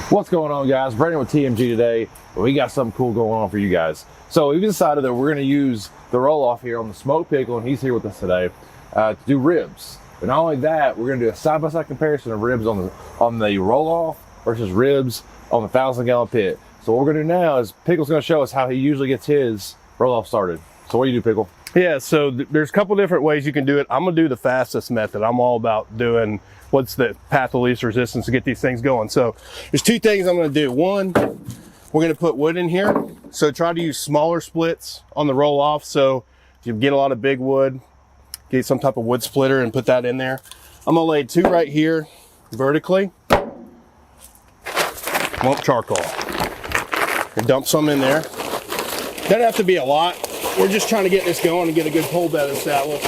What's going on, guys? Brandon with TMG today. We got something cool going on for you guys. So we decided that we're going to use the roll-off here on the smoked pickle, and he's here with us today to do ribs. But not only that, we're going to do a side-by-side comparison of ribs on the roll-off versus ribs on the 1,000-gallon pit. So what we're going to do now is Pickle's going to show us how he usually gets his roll-off started. So what do you do, Pickle? Yeah, so there's a couple different ways you can do it. I'm going to do the fastest method. I'm all about doing what's the path of least resistance to get these things going. So there's two things I'm going to do. One, we're going to put wood in here. So try to use smaller splits on the roll off. So if you get a lot of big wood, get some type of wood splitter and put that in there. I'm going to lay two right here vertically. Lump charcoal. And dump some in there. Doesn't have to be a lot. We're just trying to get this going and get a good coal bed established.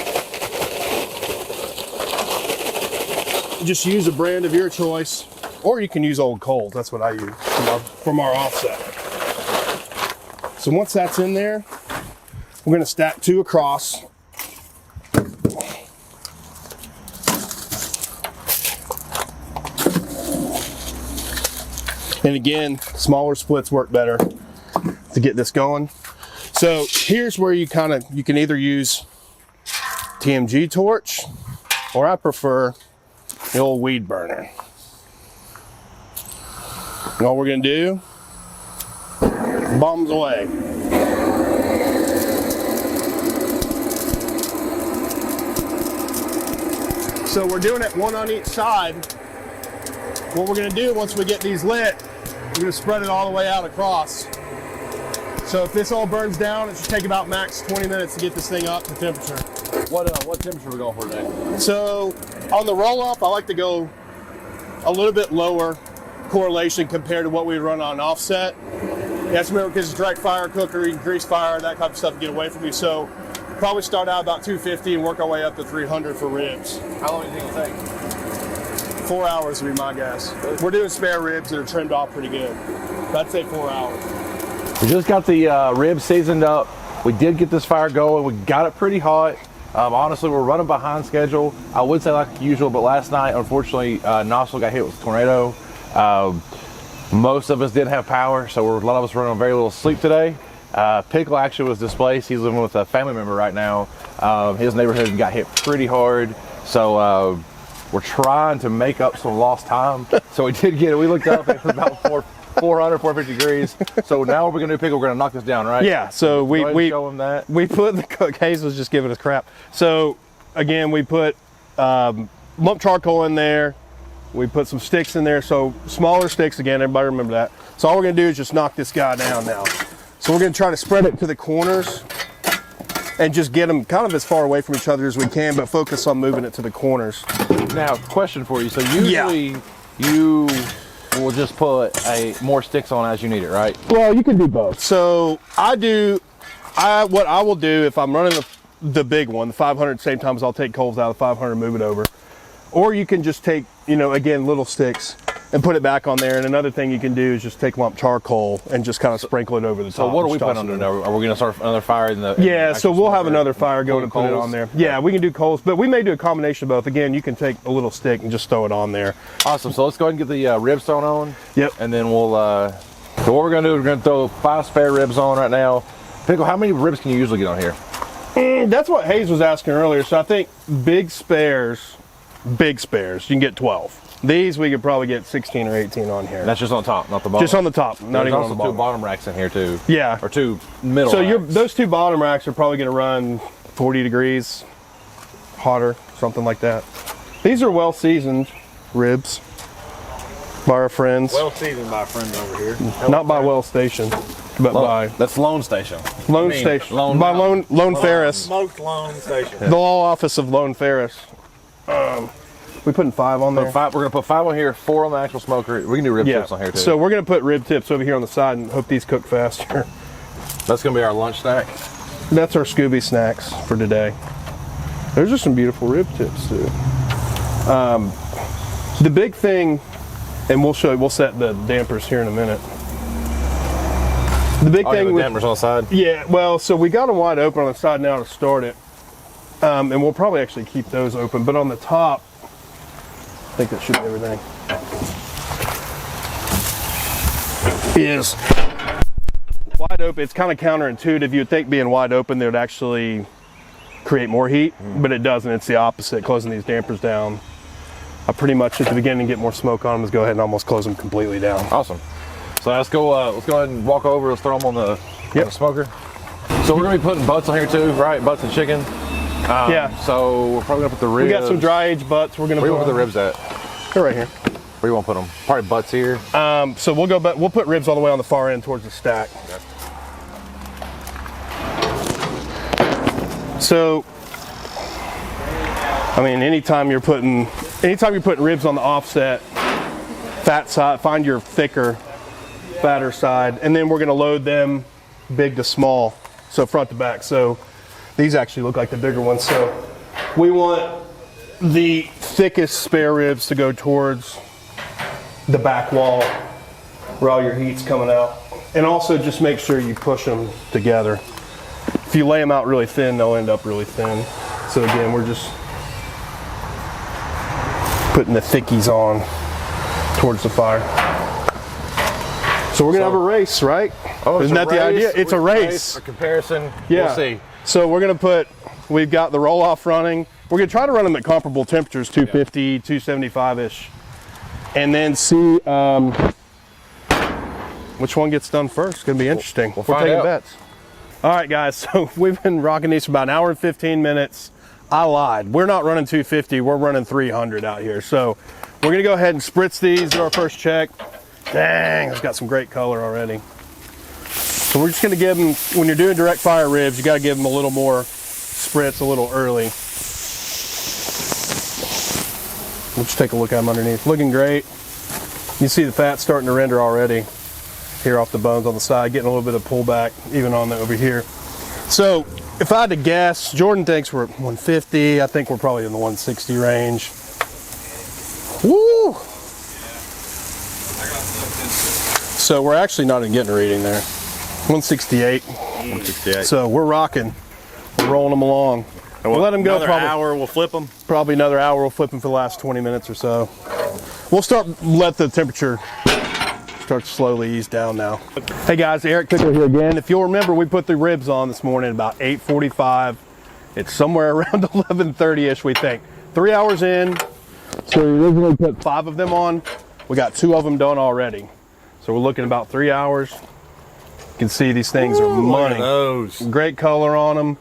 Just use a brand of your choice, or you can use old coals. That's what I use from our offset. So once that's in there, we're going to stack two across. And again, smaller splits work better to get this going. So here's where you can either use TMG torch, or I prefer the old weed burner. And all we're gonna do, bombs away. So we're doing it one on each side. What we're gonna do once we get these lit, we're gonna spread it all the way out across. So if this all burns down, it should take about max 20 minutes to get this thing up to temperature. What temperature are we going for today? So on the roll-off, I like to go a little bit lower correlation compared to what we run on offset. You have to remember, because it's direct fire cooker, you can grease fire, that type of stuff to get away from you. So probably start out about 250 and work our way up to 300 for ribs. How long do you think it'll take? 4 hours would be my guess. We're doing spare ribs that are trimmed off pretty good. I'd say 4 hours. We just got the ribs seasoned up. We did get this fire going. We got it pretty hot. Honestly, we're running behind schedule. I would say like usual, but last night, unfortunately, Knoxville got hit with a tornado. Most of us didn't have power, so a lot of us running on very little sleep today. Pickle actually was displaced. He's living with a family member right now. His neighborhood got hit pretty hard, so we're trying to make up some lost time. So we did get it. We looked up, it was about 450 degrees. So now what we're gonna do, Pickle, we're gonna knock this down, right? Yeah, so we show him that. We put the Hayes was just giving us crap. So again, we put lump charcoal in there. We put some sticks in there. So smaller sticks again, everybody remember that. So all we're gonna do is just knock this guy down now. So we're gonna try to spread it to the corners and just get them kind of as far away from each other as we can, but focus on moving it to the corners. Now, question for you. So usually you will just put more sticks on as you need it, right? Well, you can do both. So what I will do if I'm running the big one, the 500 at the same time as I'll take coals out of the 500 and move it over. Or you can just take, again, little sticks and put it back on there. And another thing you can do is just take lump charcoal and just kind of sprinkle it over the top. So what are we putting on there now? Are we going to start another fire in the... Yeah, so we'll have another fire going and put it on there. Yeah, we can do coals, but we may do a combination of both. Again, you can take a little stick and just throw it on there. Awesome. So let's go ahead and get the ribs thrown on. Yep. And then we'll... so what we're going to do is we're going to throw 5 spare ribs on right now. Pickle, how many ribs can you usually get on here? That's what Hayes was asking earlier. So I think big spares, you can get 12. These we could probably get 16 or 18 on here. That's just on top, not the bottom. Just on the top, not even on the bottom. There's also 2 bottom racks in here too. Yeah. Or 2 middle so racks. Those 2 bottom racks are probably going to run 40 degrees hotter, something like that. These are well seasoned ribs by our friends. Well seasoned by a friend over here. Not by Well Station, but by... That's Lone Station. Lone Station. By Lone Ferris. Smoked Lone Station. The law office of Lone Ferris. We putting 5 on there? We're going to put 5 on here, 4 on the actual smoker. We can do rib tips on here too. So we're going to put rib tips over here on the side and hope these cook faster. That's going to be our lunch snack. That's our Scooby snacks for today. Those are some beautiful rib tips too. The big thing, and we'll set the dampers here in a minute. The big thing with dampers on the side? Yeah, well, so we got them wide open on the side now to start it. And we'll probably actually keep those open, but on the top, I think that should be everything. is wide open. It's kind of counterintuitive. You'd think being wide open, they would actually create more heat, but it doesn't. It's the opposite. Closing these dampers down, I pretty much at the beginning get more smoke on them. Let's go ahead and almost close them completely down. Awesome. So let's go ahead and walk over. Let's throw them on the smoker. So we're gonna be putting butts on here too, right? Butts and chicken. Yeah. So we're probably gonna put the ribs. We got some dry aged butts. We're gonna. Where do you want to put the ribs at? They're right here. Where do you want to put them? Probably butts here. So we'll go back. We'll put ribs all the way on the far end towards the stack. Okay. So, I mean, anytime you're putting ribs on the offset, fat side, find your thicker, fatter side, and then we're gonna load them big to small, so front to back. So these actually look like the bigger ones. So we want the thickest spare ribs to go towards the back wall where all your heat's coming out. And also just make sure you push them together. If you lay them out really thin, they'll end up really thin. So again, we're just putting the thickies on towards the fire. So we're gonna have a race, right? Oh, isn't that the idea? It's a race. A comparison. Yeah. We'll see. So we're gonna we've got the roll off running. We're gonna try to run them at comparable temperatures, 250, 275-ish. And then see which one gets done first. It's gonna be interesting. We're taking out. bets. All right, guys, so we've been rocking these for about an hour and 15 minutes. I lied. We're not running 250, we're running 300 out here. So we're gonna go ahead and spritz these, do our first check. Dang, it's got some great color already. So we're just gonna give them, when you're doing direct fire ribs, you gotta give them a little more spritz a little early. We'll just take a look at them underneath. Looking great. You see the fat starting to render already here off the bones on the side, getting a little bit of pullback even on over here. So if I had to guess, Jordan thinks we're at 150. I think we're probably in the 160 range. Woo! So we're actually not even getting a reading there. 168. 168. So we're rocking. We're rolling them along. We'll let them go. Another hour, we'll flip them. Probably another hour. We'll flip them for the last 20 minutes or so. We'll let the temperature start to slowly ease down now. Hey guys, Eric Pickler here again. If you'll remember, we put the ribs on this morning at about 8:45. It's somewhere around 11:30-ish, we think. 3 hours in. So we originally put 5 of them on. We got 2 of them done already. So we're looking about 3 hours. You can see these things are money. Look at those. Great color on them.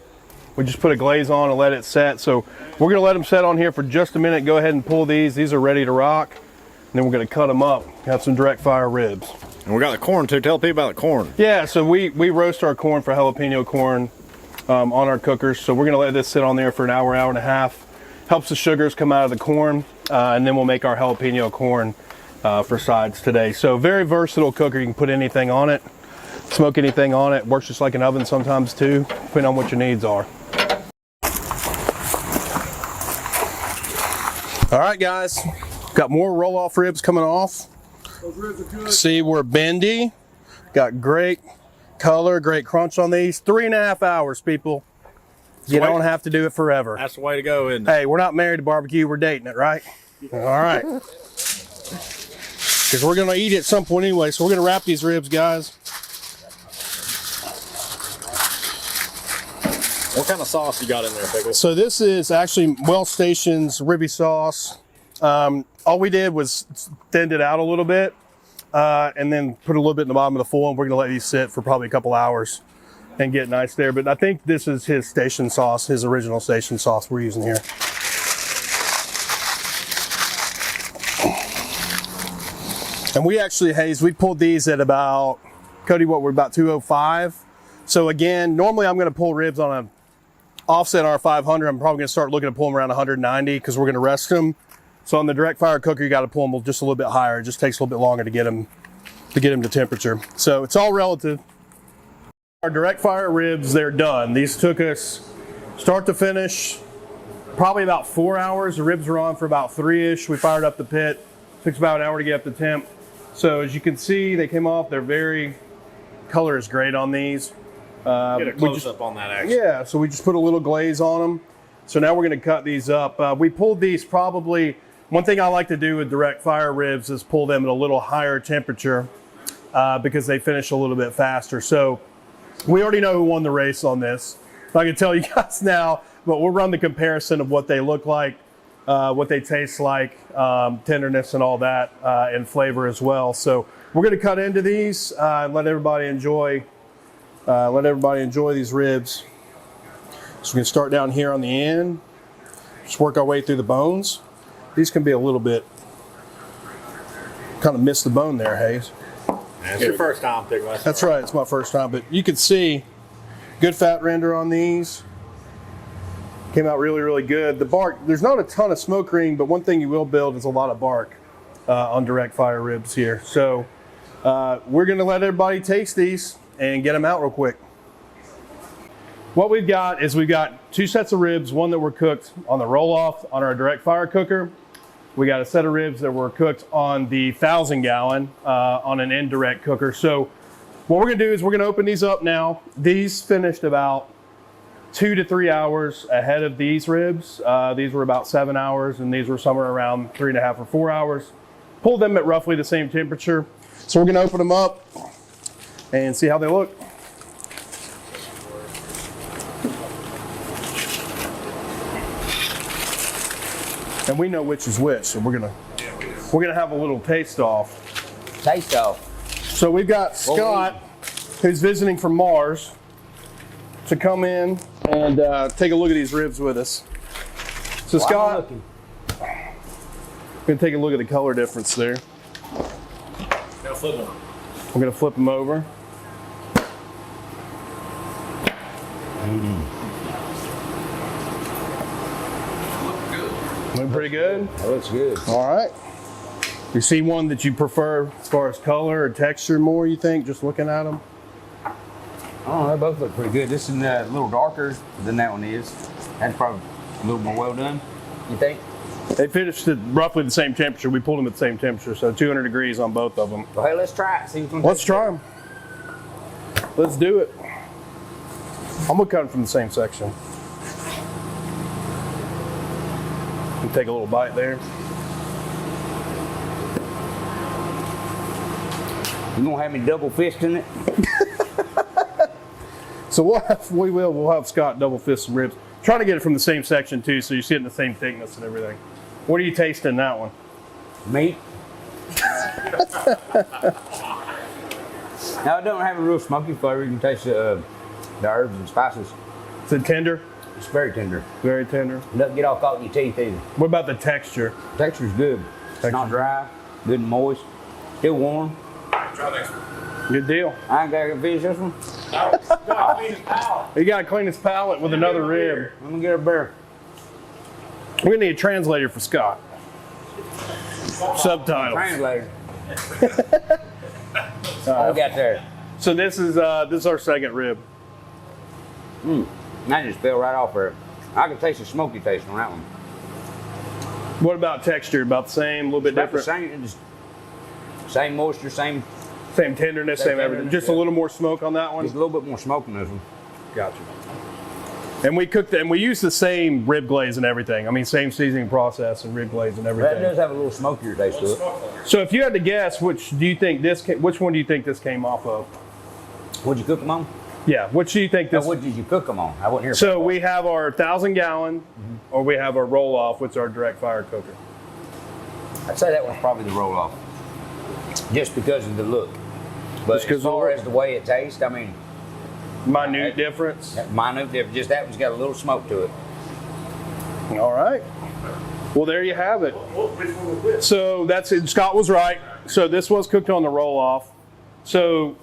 We just put a glaze on and let it set. So we're gonna let them set on here for just a minute. Go ahead and pull these. These are ready to rock. And then we're gonna cut them up. Have some direct fire ribs. And we got the corn too. Tell people about the corn. Yeah, so we roast our corn for jalapeno corn on our cookers. So we're gonna let this sit on there for an hour, hour and a half. Helps the sugars come out of the corn. And then we'll make our jalapeno corn for sides today. So very versatile cooker. You can put anything on it, smoke anything on it. Works just like an oven sometimes too, depending on what your needs are. All right, guys, got more roll-off ribs coming off. Those ribs are good. See, we're bendy. Got great color, great crunch on these. 3.5 hours, people. You don't have to do it forever. That's the way to go, isn't it? Hey, we're not married to barbecue, we're dating it, right? All right. Because we're going to eat it at some point anyway, so we're going to wrap these ribs, guys. What kind of sauce you got in there, Pickle? So this is actually Well Station's ribby sauce. All we did was thinned it out a little bit and then put a little bit in the bottom of the foil. And we're going to let these sit for probably a couple hours and get nice there. But I think this is his station sauce, his original station sauce we're using here. And we actually, Hayes, we pulled these at about, Cody, what, we're about 205. So again, normally I'm going to pull ribs on a offset R500. I'm probably going to start looking to pull them around 190 because we're going to rest them. So on the direct fire cooker, you got to pull them just a little bit higher. It just takes a little bit longer to get them to temperature. So it's all relative. Our direct fire ribs, they're done. These took us start to finish probably about 4 hours. The ribs were on for about 3-ish. We fired up the pit. Took us about an hour to get up the temp. So as you can see, they came off. Color is great on these. Get a close up on that action. Yeah, so we just put a little glaze on them. So now we're going to cut these up. We pulled these probably, one thing I like to do with direct fire ribs is pull them at a little higher temperature because they finish a little bit faster. So we already know who won the race on this. I can tell you guys now, but we'll run the comparison of what they look like, what they taste like, tenderness and all that, and flavor as well. So we're going to cut into these and let everybody enjoy these ribs. So we're going to start down here on the end, just work our way through the bones. These can be a little bit, kind of miss the bone there, Hayes. It's your first time, Pickle. That's right, it's my first time, but you can see good fat render on these. Came out really, really good. The bark, there's not a ton of smoke ring, but one thing you will build is a lot of bark on direct fire ribs here. So we're gonna let everybody taste these and get them out real quick. What we've got is we've got 2 sets of ribs, one that were cooked on the roll-off on our direct fire cooker. We got a set of ribs that were cooked on the 1,000 gallon on an indirect cooker. So what we're gonna do is we're gonna open these up now. These finished about 2 to 3 hours ahead of these ribs. These were about 7 hours and these were somewhere around 3.5 or 4 hours. Pulled them at roughly the same temperature. So we're gonna open them up and see how they look. And we know which is which, so we're gonna have a little taste off. Taste off. So we've got Scott, who's visiting from Mars, to come in and take a look at these ribs with us. So Scott, we're gonna take a look at the color difference there. Now flip them. We're gonna flip them over. Look pretty good. That looks good. All right. You see one that you prefer as far as color or texture more, you think, just looking at them? Oh, they both look pretty good. This is a little darker than that one is. That's probably a little more well done, you think? They finished at roughly the same temperature. We pulled them at the same temperature, so 200 degrees on both of them. Well, hey, let's try it. See which one Let's tastes try them. Let's do it. I'm gonna cut them from the same section. And take a little bite there. You gonna have me double fisting it? So we'll have Scott double fist some ribs. Trying to get it from the same section too, so you're getting the same thickness and everything. What are you tasting in that one? Meat. Now it don't have a real smoky flavor. You can taste the herbs and spices. Is it tender? It's very tender. Very tender. It doesn't get all caught in your teeth either. What about the texture? Texture's good. It's not dry, good and moist, still warm. Try next one. Good deal. I ain't gotta finish this one. You gotta clean his palate with another rib. I'm gonna get a bear. We're gonna need a translator for Scott. Subtitles. Translator. What we got there? So this is our second rib. That just fell right off there. I can taste the smoky taste on that one. What about texture? About the same, a little bit About the different? same, just same moisture, same, Same tenderness, same everything. tenderness, Just a yeah. little more smoke on that one? just a little bit more smoke in this one. Gotcha. And we cooked and we used the same rib glaze and everything. I mean, same seasoning process and rib glaze and That everything. does have a little smokier taste to it. So if you had to guess, which one do you think this came off of? What'd you cook them on? Yeah, which do you think Now, this? what did you cook them on? I wasn't here. So we have our 1,000 gallon, or we have our roll off, which is our direct fire cooker. I'd say that one's probably the roll off, just because of the look. But Just 'cause as of the far look? as the way it tastes, I mean, Minute difference. minute difference. Just that one's got a little smoke to it. All right. Well, there you have it. So that's it. Scott was right. So this was cooked on the roll off. So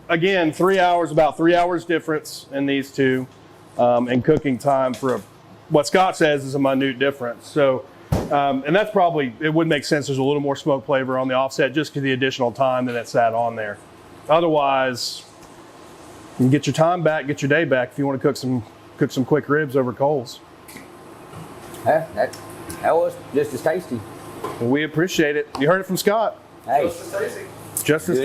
again, 3 hours, about 3 hours difference in these two, and cooking time for what Scott says is a minute difference. So, and that's probably, it would make sense. There's a little more smoke flavor on the offset just because the additional time that it sat on there. Otherwise, you can get your time back, get your day back if you want to cook some quick ribs over coals. That was just as tasty. We appreciate it. You heard it from Scott. Hey. Just as